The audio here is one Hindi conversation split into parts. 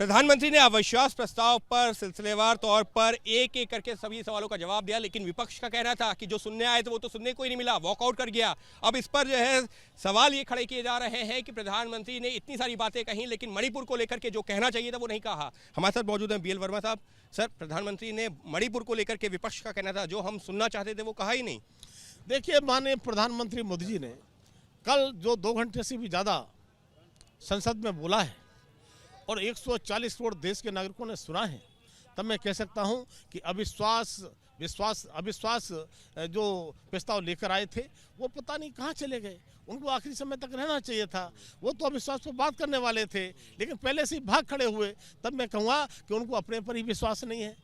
प्रधानमंत्री ने अविश्वास प्रस्ताव पर सिलसिलेवार तौर पर एक एक करके सभी सवालों का जवाब दिया, लेकिन विपक्ष का कहना था कि जो सुनने आए थे वो तो सुनने को ही नहीं मिला, वॉकआउट कर गया। अब इस पर जो है सवाल ये खड़े किए जा रहे हैं कि प्रधानमंत्री ने इतनी सारी बातें कही, लेकिन मणिपुर को लेकर के जो कहना चाहिए था वो नहीं कहा। हमारे साथ मौजूद हैं BL वर्मा साहब। सर, प्रधानमंत्री ने मणिपुर को लेकर के विपक्ष का कहना था, जो हम सुनना चाहते थे वो कहा ही नहीं। देखिए, माननीय प्रधानमंत्री मोदी जी ने कल जो 2 घंटे से भी ज़्यादा संसद में बोला है और 140 करोड़ देश के नागरिकों ने सुना है, तब मैं कह सकता हूं कि अविश्वास जो प्रस्ताव लेकर आए थे वो पता नहीं कहां चले गए। उनको आखिरी समय तक रहना चाहिए था। वो तो अविश्वास पर बात करने वाले थे, लेकिन पहले से ही भाग खड़े हुए। तब मैं कहूँगा कि उनको अपने पर ही विश्वास नहीं है,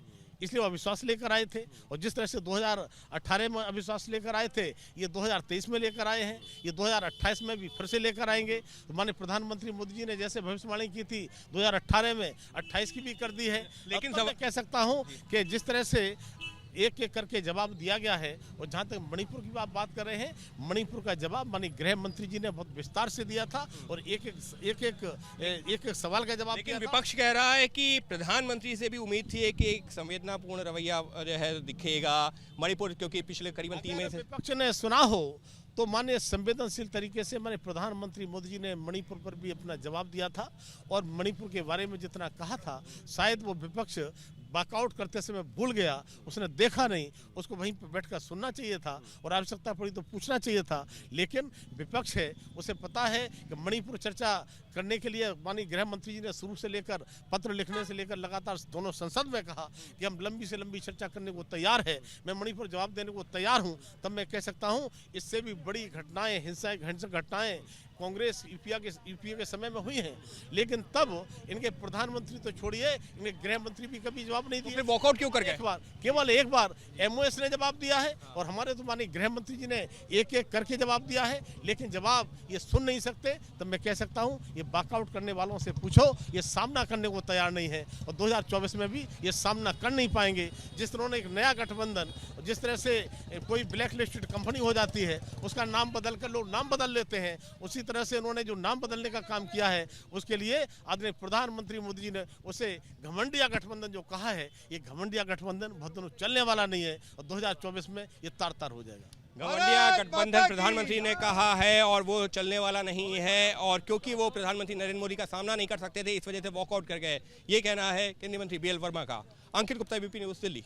इसलिए वो अविश्वास लेकर आए थे। और जिस तरह से 2018 में अविश्वास लेकर आए थे, ये 2023 में लेकर आए हैं, ये 2028 में भी फिर से लेकर आएंगे। तो माननीय प्रधानमंत्री मोदी जी ने जैसे भविष्यवाणी की थी 2018 में, 28 की भी कर दी है। लेकिन मैं कह सकता हूँ कि जिस तरह से एक एक करके जवाब दिया गया है, और जहाँ तक मणिपुर की आप बात कर रहे हैं, मणिपुर का जवाब माननीय गृह मंत्री जी ने बहुत विस्तार से दिया था और एक एक सवाल का जवाब। लेकिन विपक्ष कह रहा है कि प्रधानमंत्री से भी उम्मीद थी कि एक संवेदनापूर्ण रवैया जो है दिखेगा मणिपुर, क्योंकि पिछले करीबन 3 महीने से विपक्ष ने सुना हो तो माननीय संवेदनशील तरीके से माननीय प्रधानमंत्री मोदी जी ने मणिपुर पर भी अपना जवाब दिया था। और मणिपुर के बारे में जितना कहा था, शायद वो विपक्ष वॉकआउट करते समय भूल गया, उसने देखा नहीं। उसको वहीं पर बैठकर सुनना चाहिए था और आवश्यकता पड़ी तो पूछना चाहिए था। लेकिन विपक्ष है, उसे पता है कि मणिपुर चर्चा करने के लिए माननीय गृह मंत्री जी ने शुरू से लेकर पत्र लिखने से लेकर लगातार दोनों संसद में कहा कि हम लंबी से लंबी चर्चा करने को तैयार है, मैं मणिपुर जवाब देने को तैयार हूँ। तब मैं कह सकता हूँ इससे भी बड़ी घटनाएं, हिंसक घटनाएं कांग्रेस यूपीए के समय में हुई हैं, लेकिन तब इनके प्रधानमंत्री तो छोड़िए, इनके गृह मंत्री भी कभी जवाब नहीं दिए। वॉकआउट क्यों कर गए? केवल एक बार MOS ने जवाब दिया है और हमारे तो माननीय गृह मंत्री जी ने एक एक करके जवाब दिया है, लेकिन जवाब ये सुन नहीं सकते। तब मैं कह सकता हूँ ये वॉकआउट करने वालों से पूछो, ये सामना करने को तैयार नहीं है और 2024 में भी ये सामना कर नहीं पाएंगे। जिस तरह एक नया गठबंधन, जिस तरह से कोई ब्लैक लिस्टेड कंपनी हो जाती है, उसका नाम बदल कर लोग नाम बदल लेते हैं, उसी तरह से उन्होंने जो नाम बदलने का काम किया है, उसके लिए आदरणीय प्रधानमंत्री मोदी जी ने उसे घमंडिया गठबंधन जो कहा है, ये घमंडिया गठबंधन बहुत दिनों चलने वाला नहीं है और 2024 में ये तार तार हो जाएगा। घमंडिया गठबंधन प्रधानमंत्री ने कहा है और वो चलने वाला नहीं है, और क्योंकि वो प्रधानमंत्री नरेंद्र मोदी का सामना नहीं कर सकते थे, इस वजह से वॉकआउट कर गए। ये कहना है केंद्रीय मंत्री BL वर्मा का। अंकित गुप्ता, ABP न्यूज़, दिल्ली।